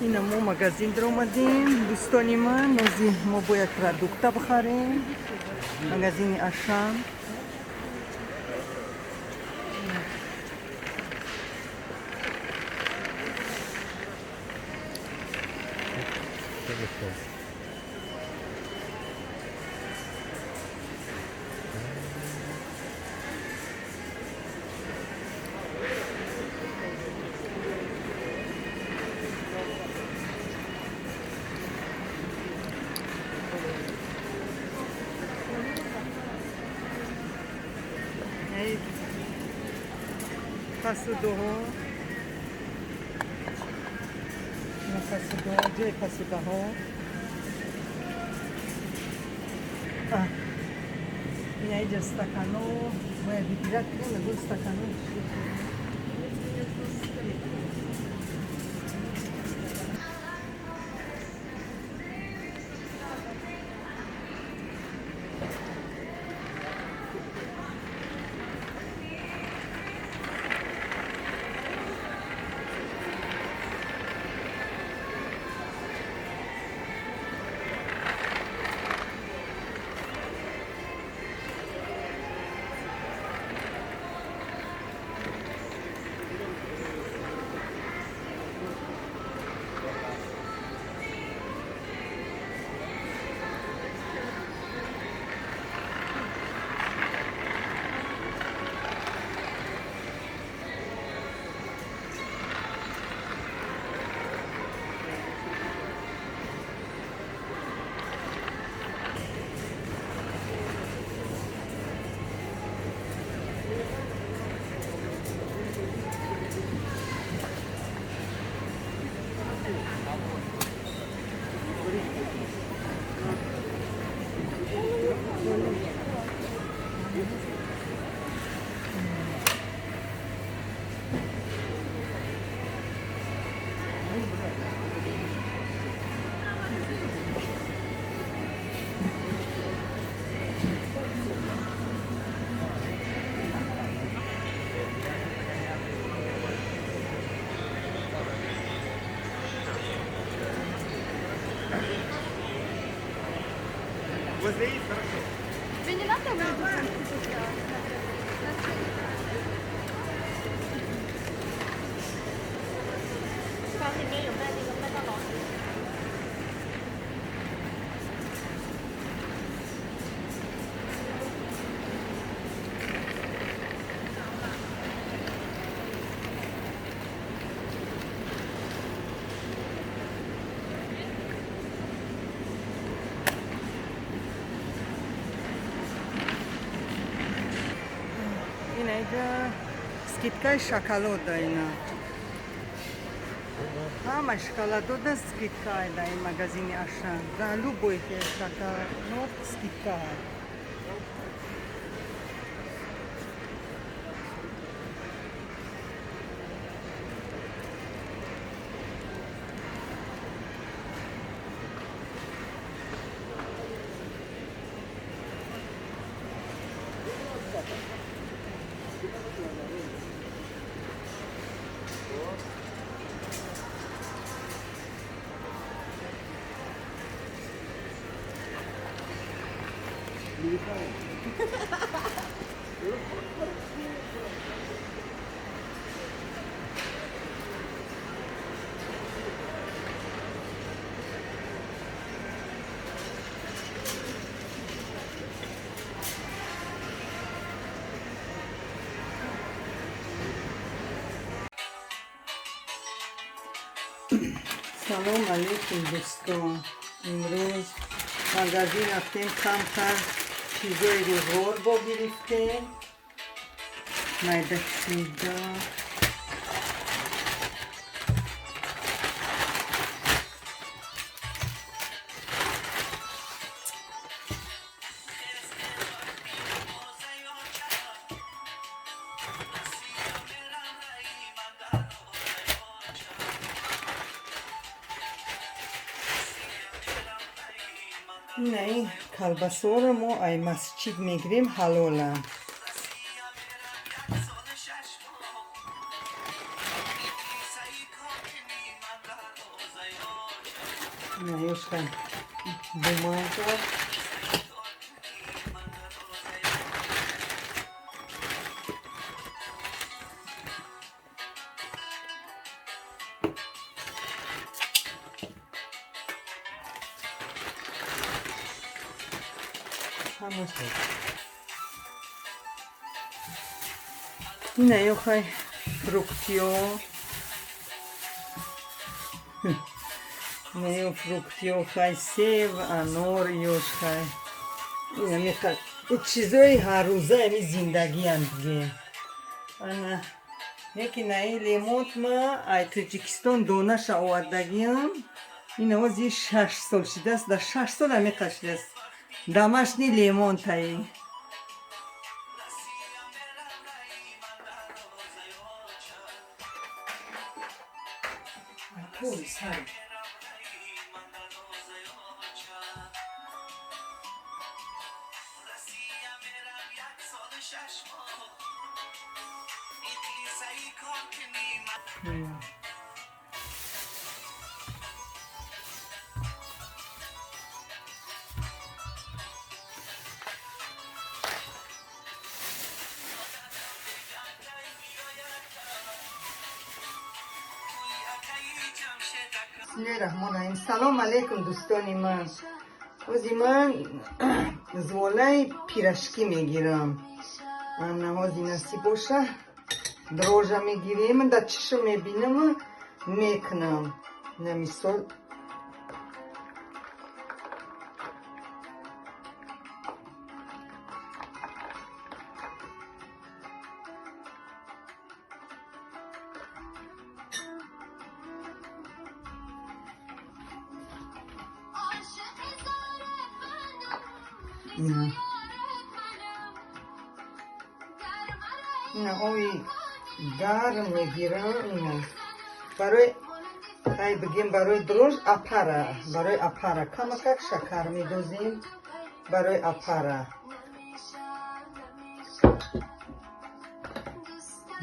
הנה מו מגזין דרומדים, בוסטוני מן, נוזי מובויה פרדוקטה בחרים, מגזיני אשם. Passo do Ron. No Passo do Ron, onde é Passo do Ron? Ah, e aí de stacano, vai virar que não é stacano. Вы не надо выйдут? הנה איזה סקיטקאי שקלודה הנה. Ama escalador skitkaj da je magazini Ašan. Da ljubojte šakalat skitkaj. שלום עליכם דוסטו, אמרוז, מגזין אתם קמטר, שיזוי רהור בו גריפתם, майдачида. नहीं kalbasora mo ay masjid migrim halola. نه یوش خیلی دومان تو همه شد اینه یو خیلی فروکتیو نه فروکتیو خیلی سیب انور یوش خیلی اینه میخواد چیزای هر روزه همی زندگی هم دیگه انا یکی نه لیمونت ما ای تاجیکستان دونش آوردگی هم این آوازی 6 سال شده است در 6 سال همی قشده است دمش نی لیمون تایی بسم الله الرحمن الرحیم سلام علیکم دوستان من وزی من زوالای پیرشکی میگیرم نمازی نصیب باشه دروژه میگیریم من در چشم میبینم میکنم نمیسال نه اوی گرم میگیرم اینه برای خیلی بگیم برای دروژ اپره برای اپره کمکک شکر میدوزیم برای اپره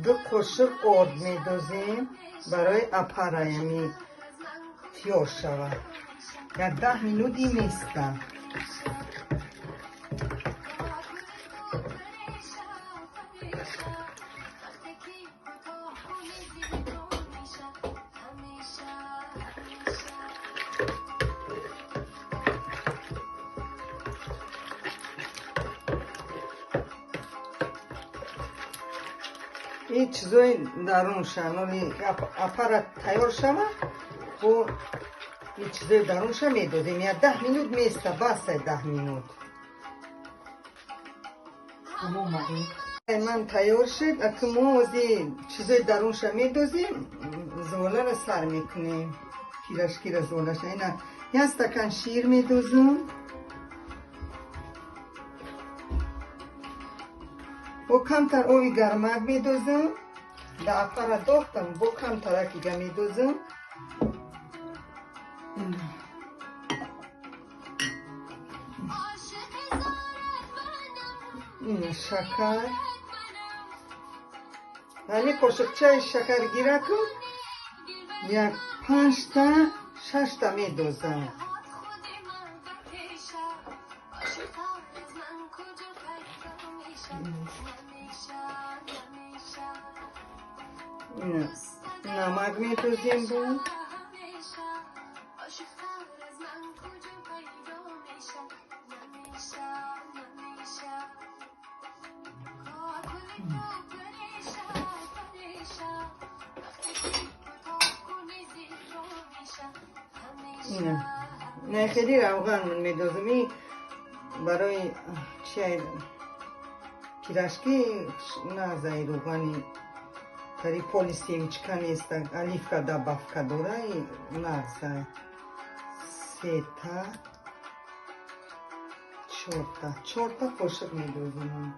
دو قاشق آرد میدوزیم برای اپره یعنی تیار شود یا 10 مینوتی میسته این چیزای درونش ولی اپرات تیار شود و این چیزای درونش میدادیم یا 10 مینوت میسته بس 10 مینوت من تیار شد اکنون ما از چیزای درونش میدازیم زوله را سر میکنیم پیرشکی را زولش اینه یه استکان شیر میدازم و کمتر اوی گرمک میدازم در اپر داختم با کمتر اکیگه میدازم این شکر ولی قاشقچه شکر گیره کن یک 5 تا 6 تا میدازم نمک میدازیم بود نه خیلی روغن من میدازم برای چی پیرشکی نه زای روغنی کاری پولیسیم چکنی است الیف که دا باف که دوره نه زای 3 تا 4 تا قاشق میدازم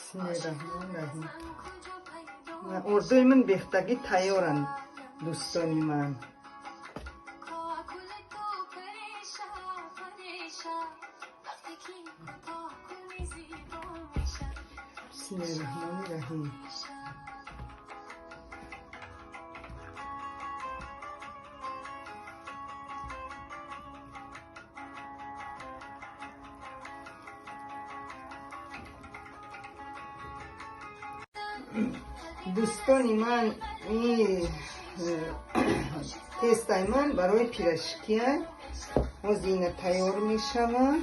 Bismillahirrahmanirrahim. Orduy min behtagi tayyoran do'stoni man. Bismillahirrahmanirrahim. دوستانی من این تستای من برای پیراشکی از این تیار می شود.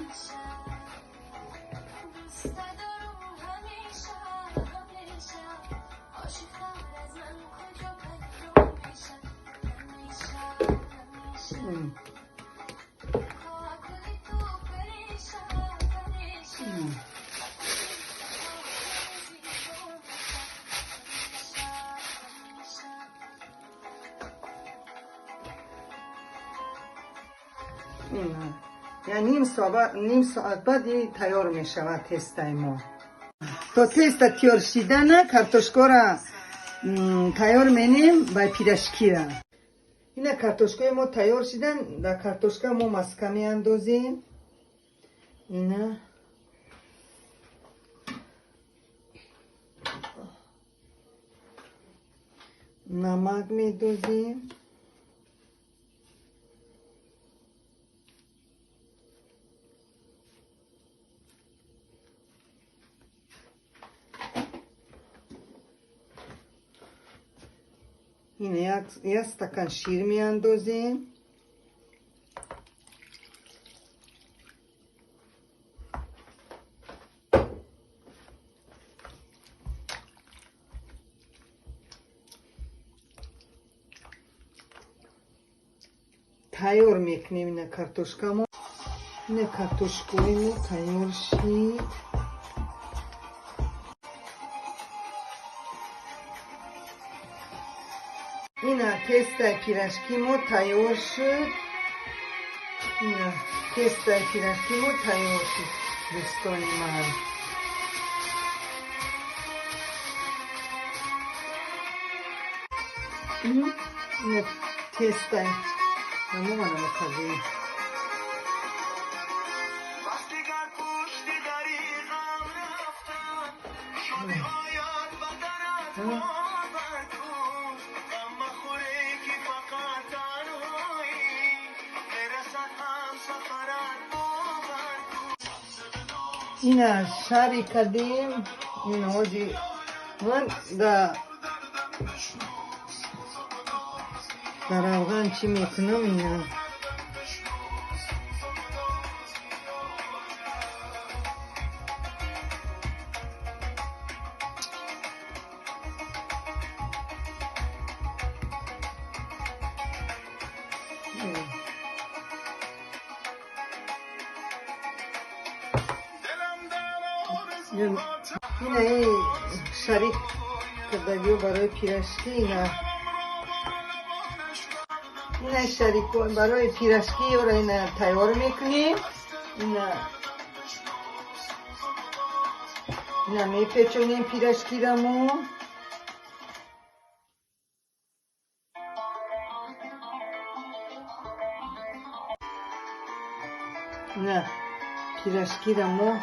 یعنی نیم ساعت بعد تیار می شود تستای ما. تا تست تیار شدن کارتوشکا را تیار می‌نیم با پیراشکی را. این کارتوشکای ما تیار شدن. در کارتوشکا ما مسکه می‌اندازیم. اینا نمک می‌دوزیم. این یک استکان شیر می‌اندازیم. تیار میکنیم این کارتوشکا ما. این کارتوشکای ما تیار شد. این تست پیراشکی ما تیار شد. این تست پیراشکی ما تیار شد دوستان من. این تست همه من مخواه. این شری کردیم. این آجی من در افغان چی میکنم اینا این شریک کردگی برای پیراشکی. این شریک برای پیراشکی را این تیار میکنیم. این میپیچونیم پیراشکی را مو. نه پیراشکی را مو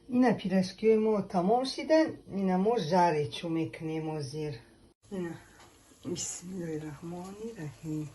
این پیراشکی ما تمام شدن. این ما جاری چو میکنیم و زیر. بسم الله الرحمن الرحیم.